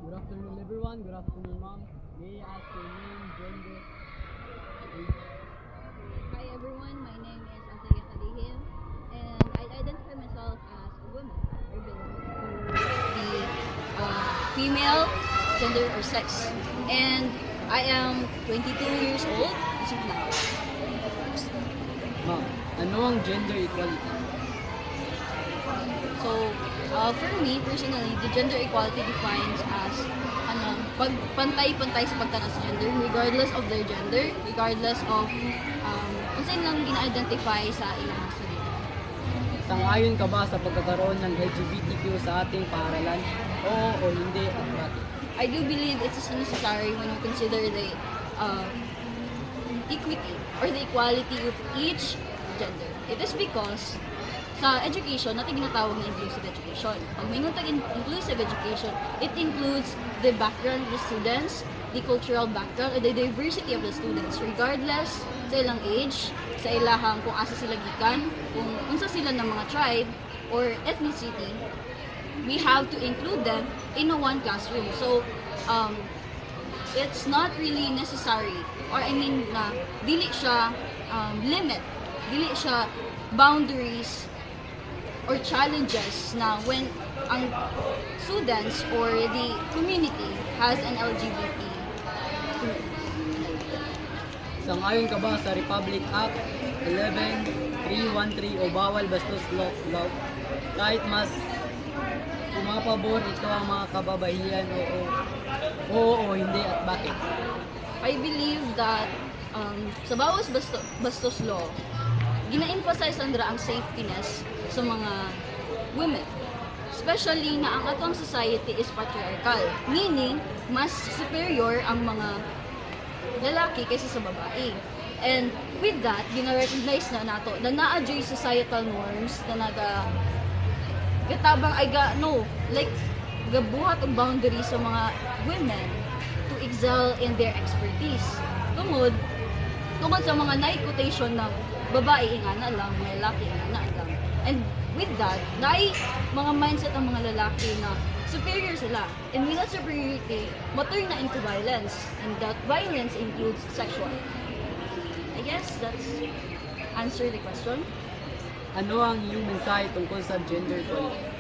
Good afternoon, everyone. Good afternoon, ma'am. May I ask your name, gender, age? Hi everyone, my name is Azaya Kalihim and I identify myself as a woman. I belong to the female gender or sex. And I am 22 years old as of now. Ma'am, ano ang gender equality? So, for me personally, the gender equality defines as pantay-pantay sa pagtanong sa gender regardless of their gender, regardless of kung saan lang gina-identify sa ilang sarili. Sang-ayon ka ba sa pagkakaroon ng LGBTQ sa ating paaralan? Oo o hindi at bakit? I do believe it's necessary when we consider the equity or the equality of each gender. It is because sa education, natin ginatawag na inclusive education. Pag may inclusive education, it includes the background of the students, the cultural background, or the diversity of the students, regardless sa ilang age, sa ilahang kung asa sila gikan, kung unsa sila ng mga tribe or ethnicity, we have to include them in a one classroom. So, it's not really necessary, or I mean na dili siya limit, dili siya boundaries or challenges na when ang students or the community has an LGBT Sang-ayon ka ba sa Republic Act 11313 o bawal bastos law? Kahit mas pumapabor ito ang mga kababaihan oo o hindi at bakit? I believe that sa bawas bastos law, gina-emphasize andra ang safetyness sa mga women. Especially na ang atong society is patriarchal, meaning mas superior ang mga lalaki kaysa sa babae. And with that, gina-recognize na nato na na-adjust societal norms na gatabang ay gabuhat og boundaries sa mga women to excel in their expertise. Tungod sa mga night quotation ng babae ingana lang, may lalaki ingana lang. And with that, naay mga mindset ang mga lalaki na superior sila. And with that superiority, maturn na into violence. And that violence includes sexual. I guess that's answer the question. Ano ang iyong mensahe tungkol sa gender equality?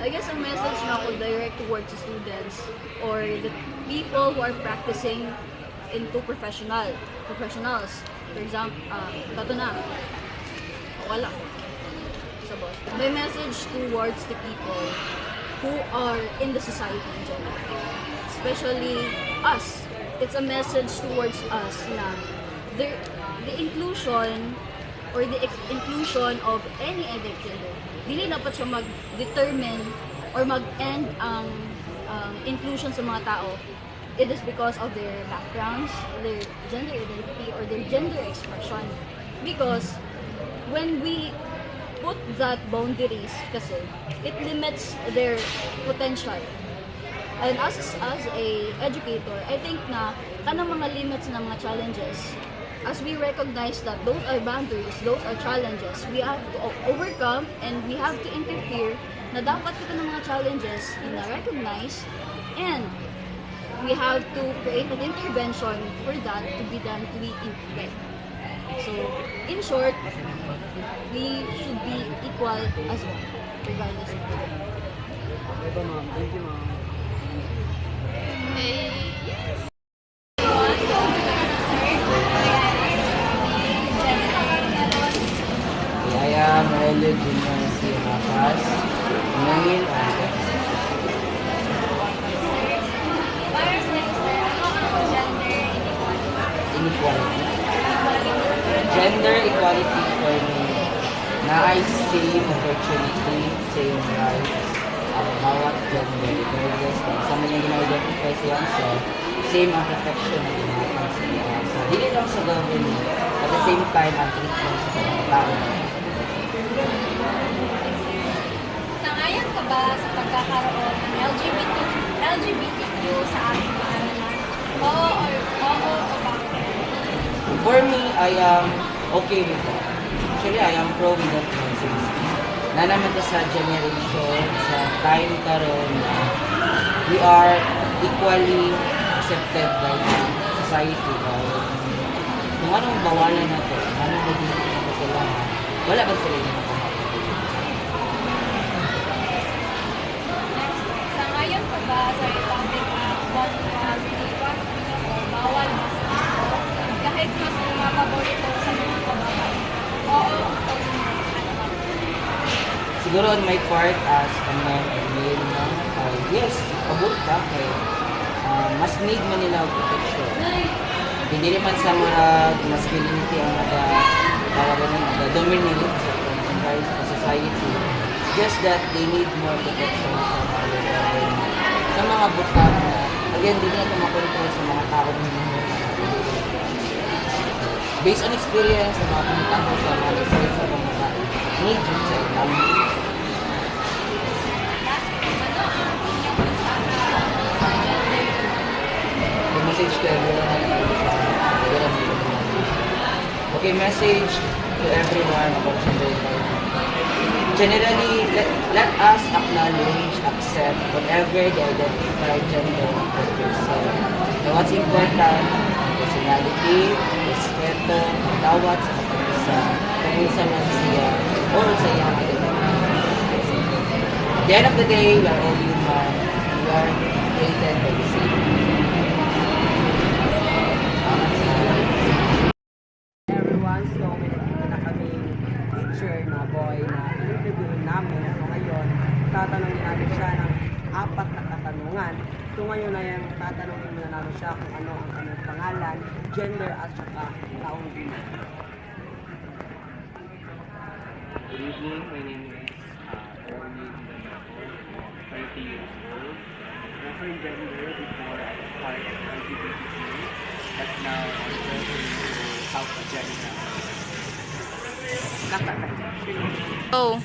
I guess ang message na ako direct towards the students or the people who are practicing into professionals. For example, kato na, wala. Sa boss. My message towards the people who are in the society in general. Especially us. It's a message towards us na the inclusion or the inclusion of any other gender, dili dapat siya mag-determine or mag-end ang inclusion sa mga tao. It is because of their backgrounds, their gender identity, or their gender expression. Because when we put that boundaries kasi, it limits their potential. And as a educator, I think na kanang mga limits na mga challenges, as we recognize that those are boundaries, those are challenges, we have to overcome and we have to interfere na dapat kita ng mga challenges na recognize and we have to create an intervention for that to be done to be integrated. So, in short, we should be equal as well, regardless of the Ito ma'am, thank you ma'am. I am Elio Junior C. Makas, male and inequality. Gender equality for me, na ay same opportunity, same rights, ang bawat gender, regardless kung saan man yung gina-identify siya, so same ang protection na ginagawa sila. So, hindi lang sa government, at the same time, ang treatment sa mga tao. Sangayon ka ba sa pagkakaroon ng LGBTQ sa ating paaralan? Oo o bakit? For me, I am okay with that. Actually, I am pro with that nonsense. na naman to sa generation, sa time karon na we are equally accepted by the society. Kung anong bawalan na to, anong magiging na to sila, wala ba sila yung Sa ngayon pa ba sa Republic Act 121 o bawal mas kahit mas pumapabor ito sa mga kababae? Oo o hindi? siguro on my part as a man or male na, yes, pabor ka kay mas need man nila ang protection. Hindi naman sa mga masculinity ang dominate sa society. It's just that they need more protection sa mga butang. Again, hindi na ito makontrol sa mga tao na based on experience sa mga pumunta ko sa mga research sa mga babae, need yun sa ilang. The message to everyone. Okay, message to everyone about gender equality. Generally, let us acknowledge, accept whatever the identified gender of yourself. And what's important, personality, respeto, tawad sa kapag-isa, kung sa man siya, o sa iyang identity. At the end of the day, we are all human. We are created by the same. Everyone, so may nakita na kami teacher na boy na interviewin namin. So ngayon, tatanungin namin siya ng 4 na katanungan. So ngayon na yung tatanungin muna namin siya kung ano ang kanyang pangalan, gender at saka taong bilang. Good evening, my name is Erwin Banaco, 30 years old. Prefer gender before I was part of LGBTQ, but now I'm preferring to help a gender. Oh.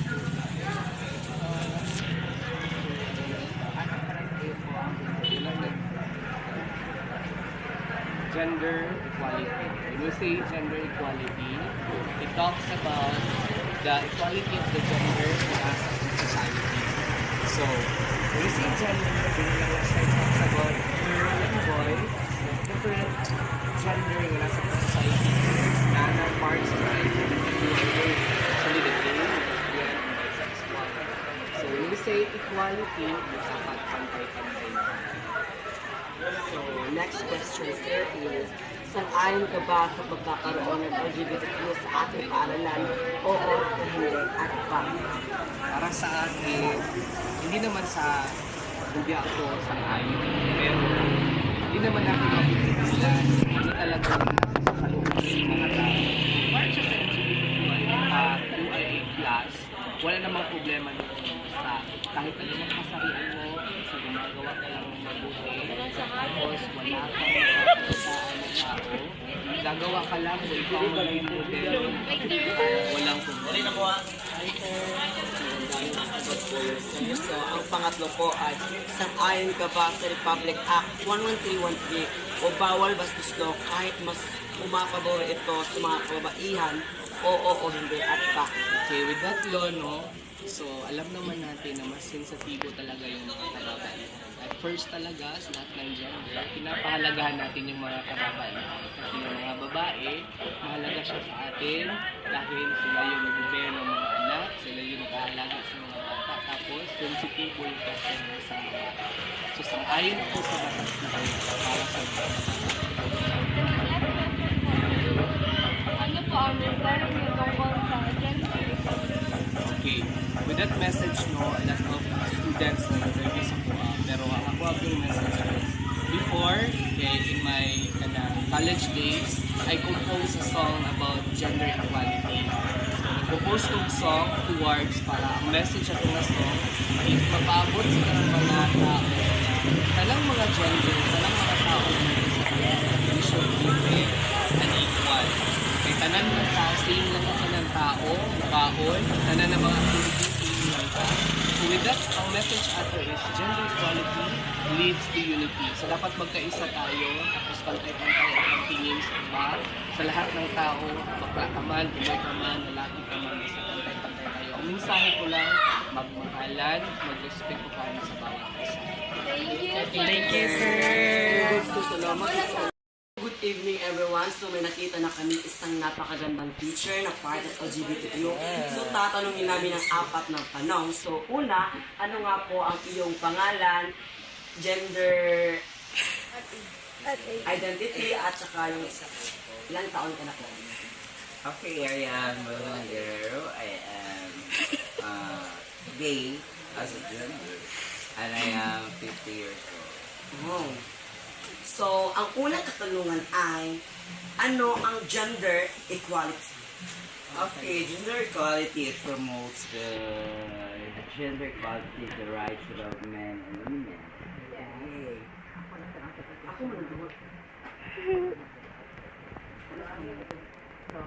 Gender equality. When we say gender equality, it talks about the equality of the gender for us in society. So, when we say gender, it talks about girl and boy, different gender in nasa society. Na parts of society, actually the gay, lesbian, and bisexual. So, when we say equality, it's about pantay-pantay. So next question sir is, sang-ayon ka ba sa pagkakaroon ng LGBTQ sa ating paaralan? Oo o hindi at bakit? Para sa akin, hindi naman hindi ako sang-ayon. Pero hindi naman ako mapipigilan ano talaga yung nasa sa loob ng mga tao. Para siya sa LGBTQIA+, wala namang problema doon. Basta kahit ano mang kasarian mo, sa gumagawa ka lang ng mabuti, tapos wala kang makakasaan ng tao, gagawa ka lang kung ikaw ang maging modelo, walang problema. So ang pangatlo po ay, sang-ayon ka ba sa Republic Act 11313 o bawal bastos law kahit mas pumapabor ito sa mga kababaihan? Oo o hindi at bakit? Okay, with that law, no? So, alam naman natin na mas sensitibo talaga yung mga kababaihan. At first talaga, sa lahat ng gender, pinapahalagahan natin yung mga kababaihan. Kasi yung mga babae, mahalaga siya sa atin dahil sila yung nag-bear ng mga anak, sila yung nag-aalaga sa mga bata, tapos sensitibo yung kasi ng asawa. So, sang-ayon ako sa batas na ito para sa mga Ano po ang regarding yung tungkol sa gender equality? Okay. With that message, no, a lot of students na nag-review sa kuha. Pero ako yung message is, before, okay, in my college days, I composed a song about gender equality. Nag-compose kong song towards para ang message ato na song is mapaabot sa mga tao. Talang mga gender, talang mga tao we should be fair and equal. May tanan ng same lang ako ng tao, mukahon, tanan ng mga activity, same lang ka. So with that, ang message ato is gender equality leads to unity. So dapat magkaisa tayo, tapos pantay-pantay ang tingin sa iba. Sa lahat ng tao, bakla ka man, buhay ka man, lalaki ka man, basta pantay-pantay tayo. Ang mensahe ko lang, magmahalan, magrespeto tayo sa bawat isa. Thank you, sir. Good evening everyone. So may nakita na kami isang napakagandang teacher na part of LGBTQ. So tatanungin namin ang 4 na tanong. So una, ano nga po ang iyong pangalan, gender, identity, at saka yung ilang taon ka na po? Okay, I am Rolando. I am gay as a gender. And I am 50 years old. Oh. So, ang unang katanungan ay, ano ang gender equality? Okay, gender equality, it promotes the gender equality, the rights of men and women. Yay. Ako manunod. So,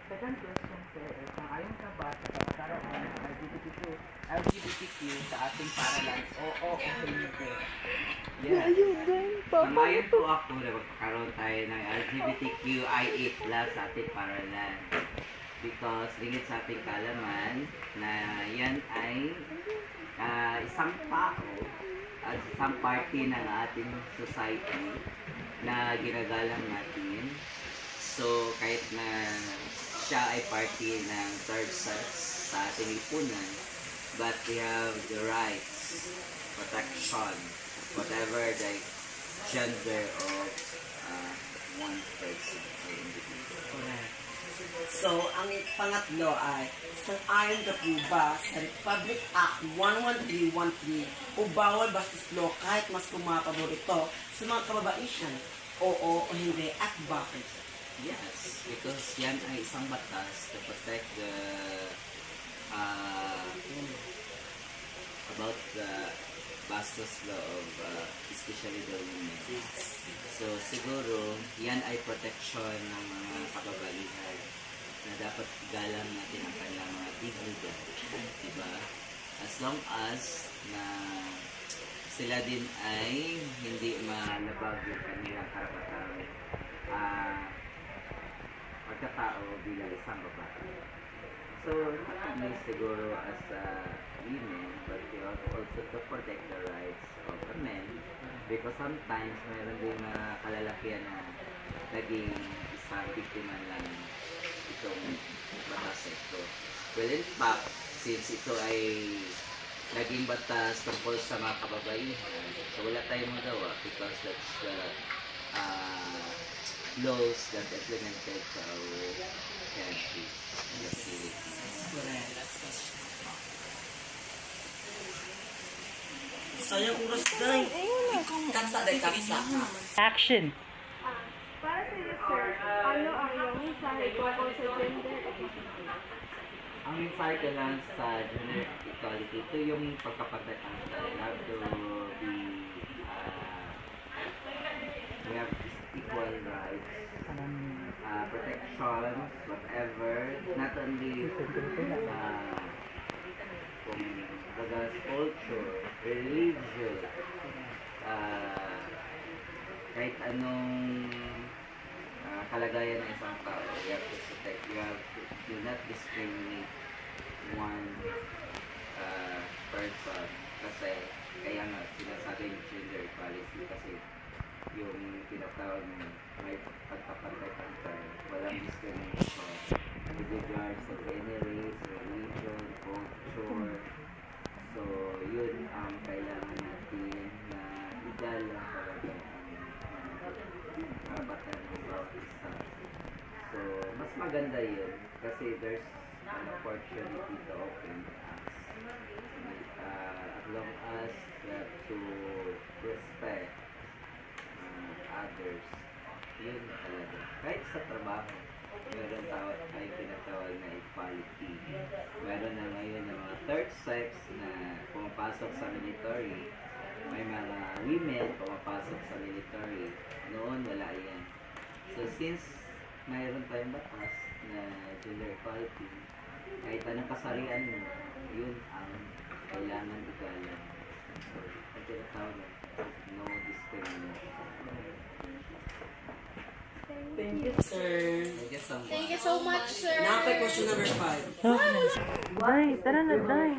second question sir, ayon ka ba sa pagkakaroon ng LGBTQ sa ating paralan? Oo, hindi. Yes. Samayon po ako na magkakaroon tayo ng LGBTQIA+ sa ating paralan. Because lingid sa ating kalaman na yan ay isang tao at isang party ng ating society na ginagalang natin. So, kahit na siya ay party ng third sex sa ating lipunan, but we have the rights, protection, whatever the gender of one person or individual. So, ang pangatlo ay, sang-ayon ka po ba sa Republic Act 11313 o bawal bastos law kahit mas pumapabor ito sa mga kababaihan? Oo o hindi, at bakit? Yes, because yan ay isang batas to protect the about the bastos law of especially the women. So siguro yan ay protection ng mga kababaihan na dapat igalang natin ang kanilang mga dignidad, diba? As long as na sila din ay hindi malabag yung kanilang karapatang pagkatao bilang isang babae. So, not only siguro as women, but we also to protect the rights of the men because sometimes mayroon din kalalakihan na naging isang biktima lang itong batas ito. Well, in fact, since ito ay naging batas tungkol sa mga kababaihan, so wala tayong magawa because that's the laws that implemented sa our country in the Philippines. Sayang oras day. Kansa day, kansa. Action. Para sa iyo, sir, ano ang iyong mensahe tungkol sa gender equality? Ang mensahe ko lang sa gender equality, ito yung pagkapagdatang. We have to be, we have equal rights, protection, whatever, not only kung bagas culture, religion, kahit anong kalagayan ng isang tao, you have to protect, you have to do not discriminate one person kasi kaya nga sinasabing gender equality kasi yung tinatawag na may pagkapantay-pantay, walang discrimination with regards to any race, religion, culture. So, yun ang kailangan natin na igalang talaga ang karapatan ng bawat isa. So, mas maganda yun kasi there's an opportunity to open us. As long as that to respect others, yun talaga. Kahit sa trabaho, meron ay tinatawag na equality. Meron na ngayon ng mga third sex na pumapasok sa military. May mga women pumapasok sa military. Noon, wala yan. So, since mayroon tayong batas na gender equality, kahit anong kasarian mo, yun ang kailangan igalang. until a time of no discrimination. Thank you, sir. Thank you so much. Thank you so much, sir. Nakapay question number 5. Day, tara na, Day.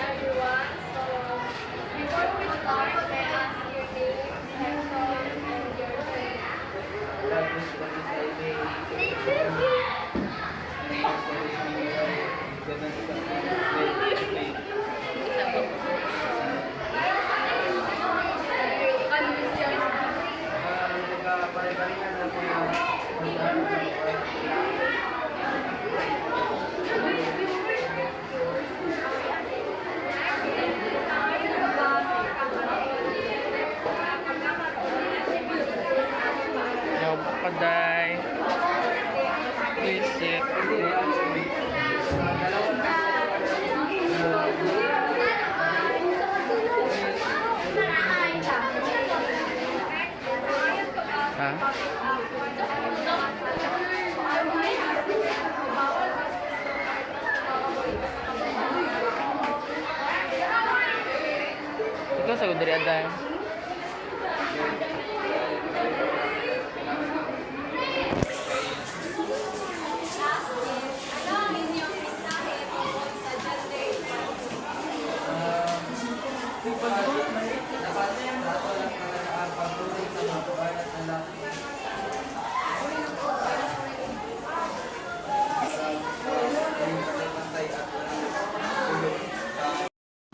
Everyone, so before we start, may I ask your name, section, and your grade. Yo, Day. Please sit. Ha? Ikaw sa dari Day. Ano ang inyong mensahe tungkol sa gender equality?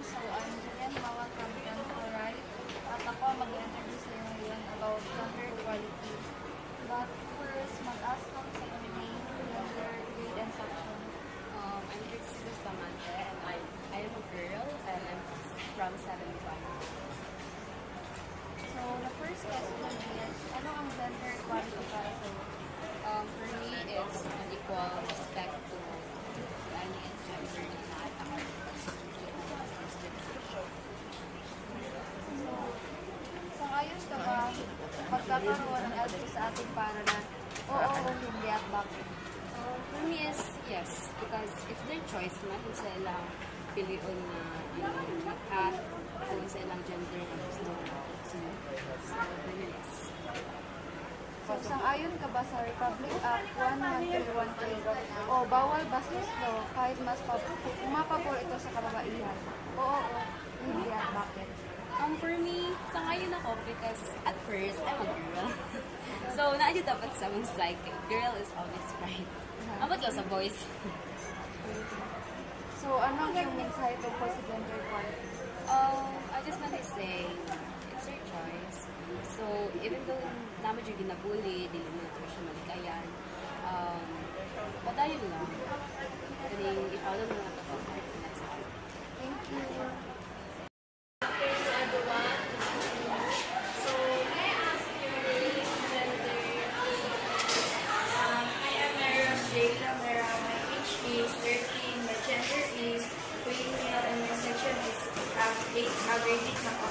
So, I'm Julian Mawag from Temporal at ako mag-interview sa inyo ngayon about gender equality. But first, mag-ask lang sa inyo name, gender, grade, and section. I'm Trixie Bustamante and I am a girl and I'm from 71. So, the first question is, ano ang gender equality para sa iyo? For me, it's an equal respect to any gender in life. So, ayos ka ba pagkakaroon ng LG sa ating paaralan? Oo o hindi at bakit? For me is yes, because it's their choice man kung sa ilang pilion na path kung sa ilang gender na gusto sunod. So, really yes. So, sang-ayon ka ba sa Republic Act 1131 o bawal bastos law kahit mas pumapabor ito sa kababaihan? Oo o hindi at bakit? For me, sangayon ako because at first, I'm a girl. So, naadyo dapat sa mong like, girl is always right. Abot lang sa boys. So, ano ang iyong mensahe tungkol sa gender equality? I just want to say, it's your choice. So, even though naman yung ginabuli, dili mo na ito siya malikayan, padayon lang. Kaning, i-follow mo lang ito. That's all. Thank you. Afternoon, everyone. So, may I ask your name, gender, I am Mara Jayla Mera. My age is 13. My gender is female and my section is grade 8 na po.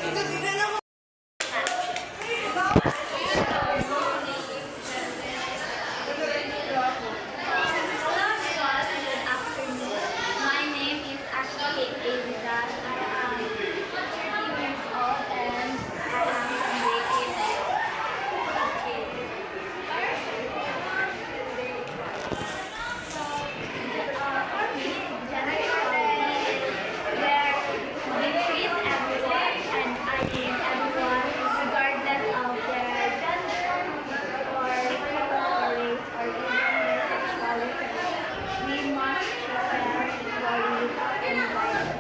Good afternoon. My name is Ashley Avidan. I am 13 years old and I am from grade 8. So, for me, gender equality is where we treat everyone and I mean everyone regardless of their gender or color or race or even their sexuality. We must treat them equally and vice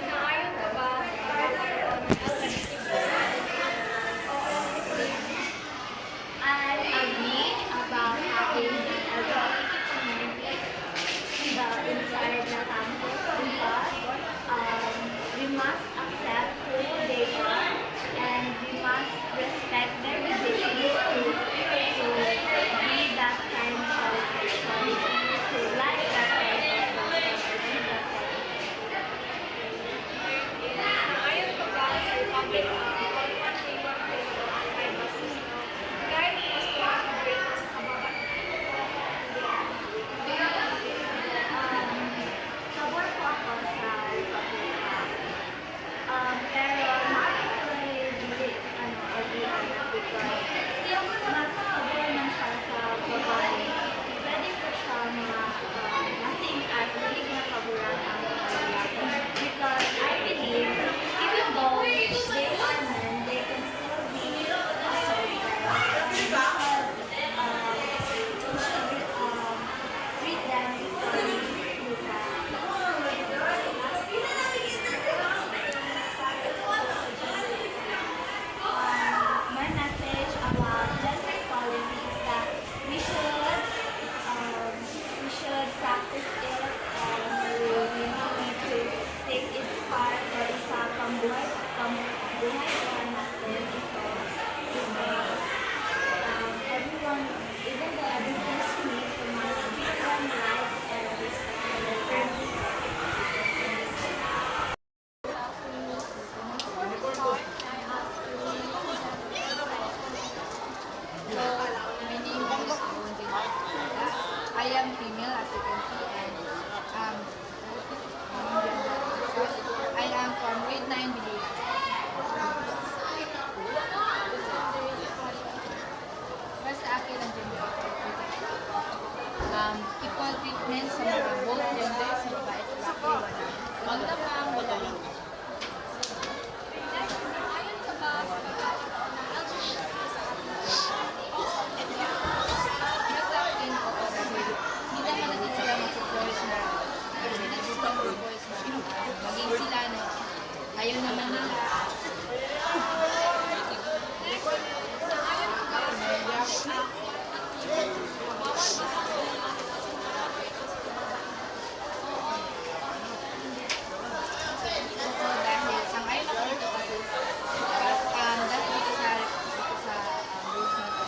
Inaayon ka ba ang I agree about having an LGBT community inside the campus because we must accept who they are and we must respect their decisions to be that kind of sexuality, to like that kind of sexuality, to be that kind of Inaayon ka ba sa Republic of anti-racism kahit mas concentrate sa kababaihan? Pabor po ako sa Republika. Pero actually, hindi agree because since mas pabor man siya sa babae, pwede po siya masing at hindi na paboran ang babae. Because I believe, even though they are men, they can still be assaulted. We should treat them equally with my message about gender equality is that we should practice it and we need to take it part or isa pambuhay ko natin because everyone, even though everyone is unique, we must treat them right and respect them. My name is I am female, as you can see, and I am from grade 9 village. Para sa akin ang gender equality, equal treatment sa mga both gender, sa babae at lalaki, magdamang wala lang. Inaayon ka ba sa pagkakaroon ng LGBT sa Para sa akin, oo, dahil hindi naman natin sila mag-force na maging sila na ayaw naman nila. Oo, dahil sang-ayon ako dito kasi dahil dito sa rules na ito,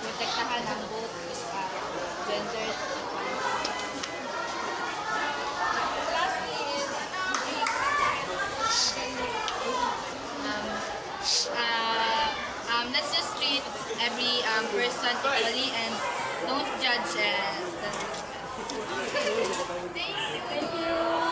protektahan ang both genders. Let's just treat every person equally and don't judge. Thank you.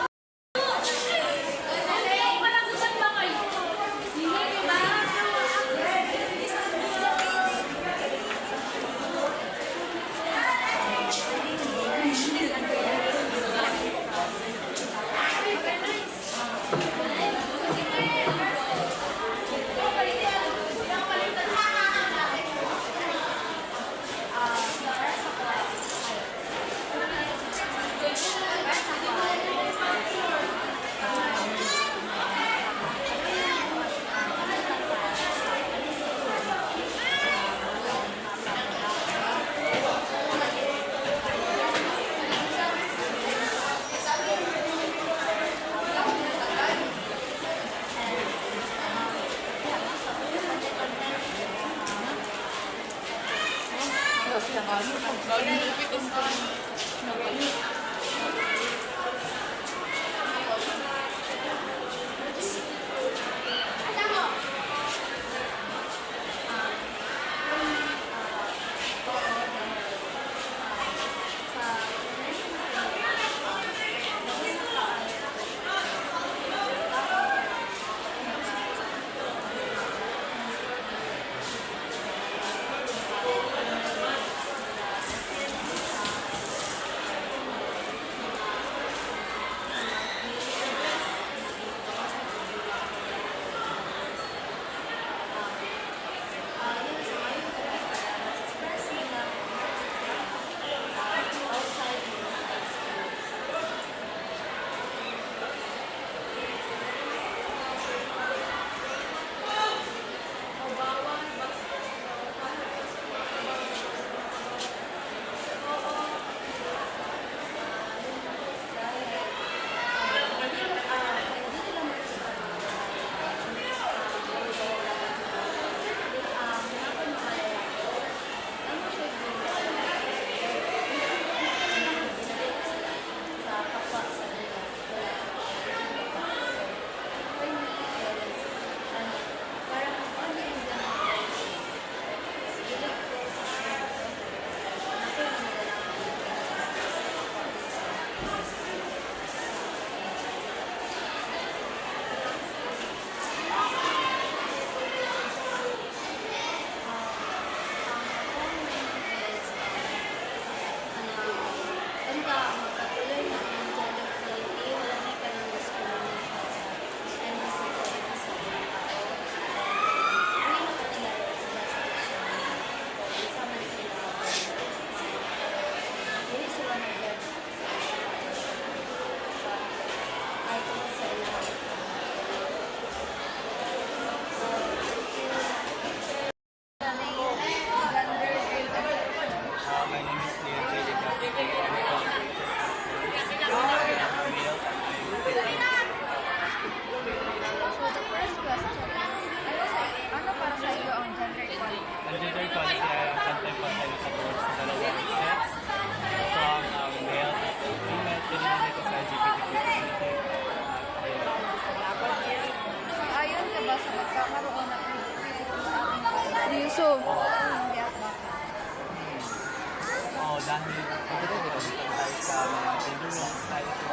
dahil pagkakita tayo sa mga gender roles tayo ito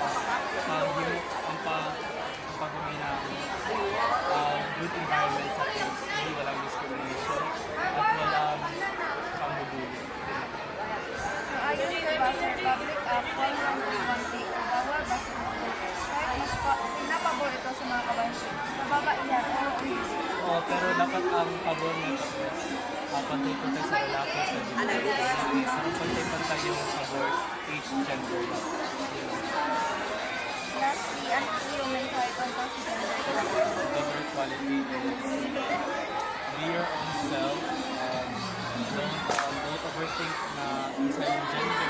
ang pag-umay na good environment sa things, hindi walang discrimination at walang pambubuli. Ayon sa Buzzer Public Act 1131 bawal basta kahit mas pinapabor ito sa mga kababaihan o hindi. Pero dapat ang pabor nito is pantay-pantay sa lalaki sa gender. So, pantay-pantay yung pabor age gender. Lastly, ano po yung mensahe tungkol sa gender equality? Gender equality is be your own self. Don't overthink na isa yung gender.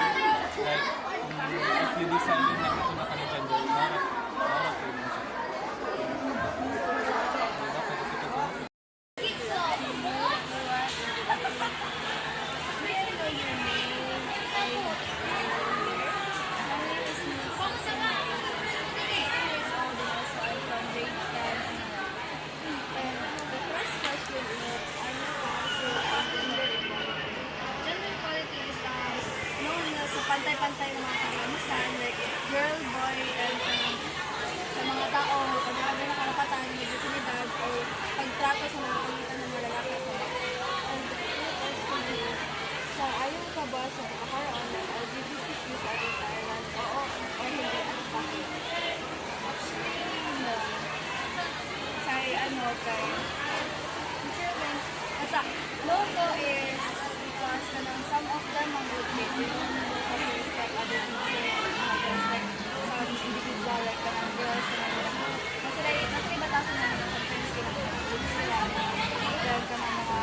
Like, if you decide na ito na ka ng gender, marap kayo ng gender. Pantay-pantay ng mga karanasan, like girl, boy, and sa mga tao, pag-aagal ng karapatan, may oportunidad, o pagtrato sa mga pamitan ng mga lalaki at babae. So, ayaw ka ba sa pagkakaroon ng LGBTQ sa ating Thailand? Oo, o hindi? Actually, no. Kay basta, no to is because some of them ang good people kasi respect other people, respect some individual like kanang girls, kasi batasan na naman sometimes kinakapagod sila then kanang mga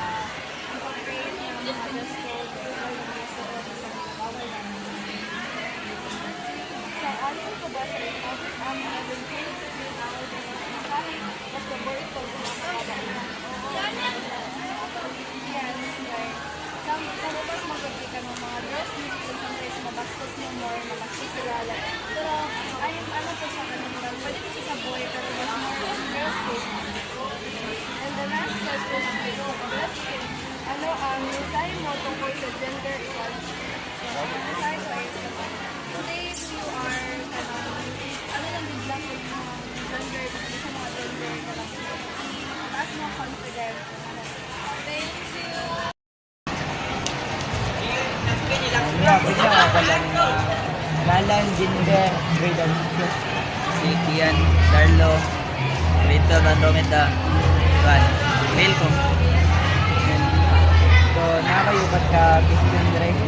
incorporate ng mga dress code bawal ng mga suot sa mga bawal na so ayaw ko ba sa public ang having things with our kahit basta boy ko yes, like sa labas magpapit ka ng mga dress music and sometimes mabastos mo more, mabastos sila like, pero ano po sa kanila pwede po siya sa boy pero mas more on girls case and the last question is ang mensahe mo tungkol sa gender equality so ang mensahe ko is today you are lang biglang sa mga gender sa mga gender na lang taas mo confident thank you. Lalan, Gender, grade of si Kian, Carlo, Rito, Andromeda, Juan, Milko. So, nakakayupat ka question direct.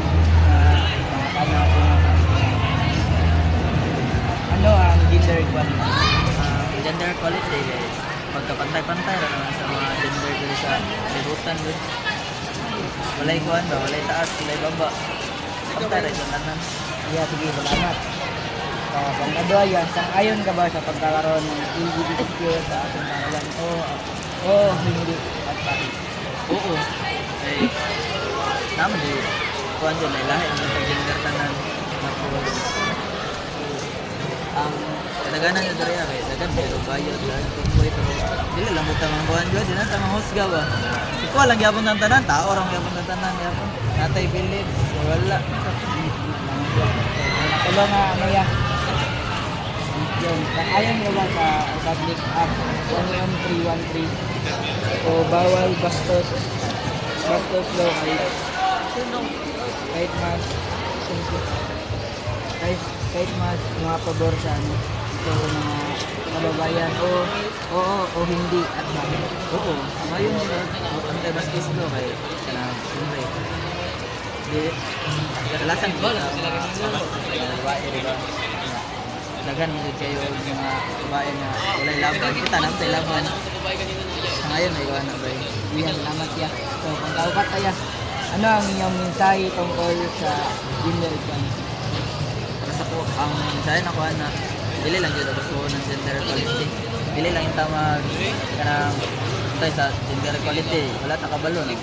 Ano ang gender equality? Gender equality, pagkapantay-pantay na naman sa mga gender dito sa libutan doon. Walay kuhan ba, walay taas, walay baba. Pantay rin yung tanan. Yeah, sige, salamat. Pangkado yan, sang-ayon ka ba sa pagkakaroon ng LGBTQ sa ating pangalan? Oo, hindi. At bakit? Oo. Ay, naman din. Kuhan doon, may lahi ng gender tanan. Ang kadaganan nyo dariya, dagan pero bayad lahat kung buhay pero dili lang mo tamang buwan dyan, di na tamang husga ba? Ikaw lang yapon ng tanan, tao lang yapon ng tanan, yapon. Natay bilid, wala. Tulong nga ano yan. Yun, ayon nyo ba sa Public Act 11313 o bawal bastos law kahit mas mga pabor sa ito mga kababayan o hindi at bakit? Oo, ngayon nila antay-bastos law kay siyempre di kadalasan ko sa mga babae, diba? Dagan mo kayo yung mga babae na walay laban. Kita naman tayo laban. Sa ngayon, may iwan na ba yun? Iyan, salamat ya. So, kung kaupat kaya, ano ang inyong mensahe tungkol sa gender equality? Para sa ko, ang mensahe na kuha na dili lang yun gusto ng gender equality. Dili lang yung tama kanang tayo sa gender equality. Wala ta kabalo na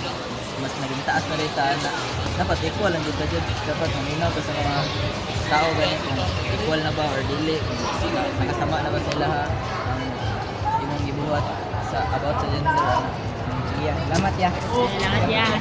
mas naging taas na rin na dapat equal lang dito dyan. Dapat maminaw to sa mga tao ganyan kung equal na ba or dili, kung nakasama na ba sila ang imong gibuhat sa about sa gender. Sige, salamat ya. Salamat ya.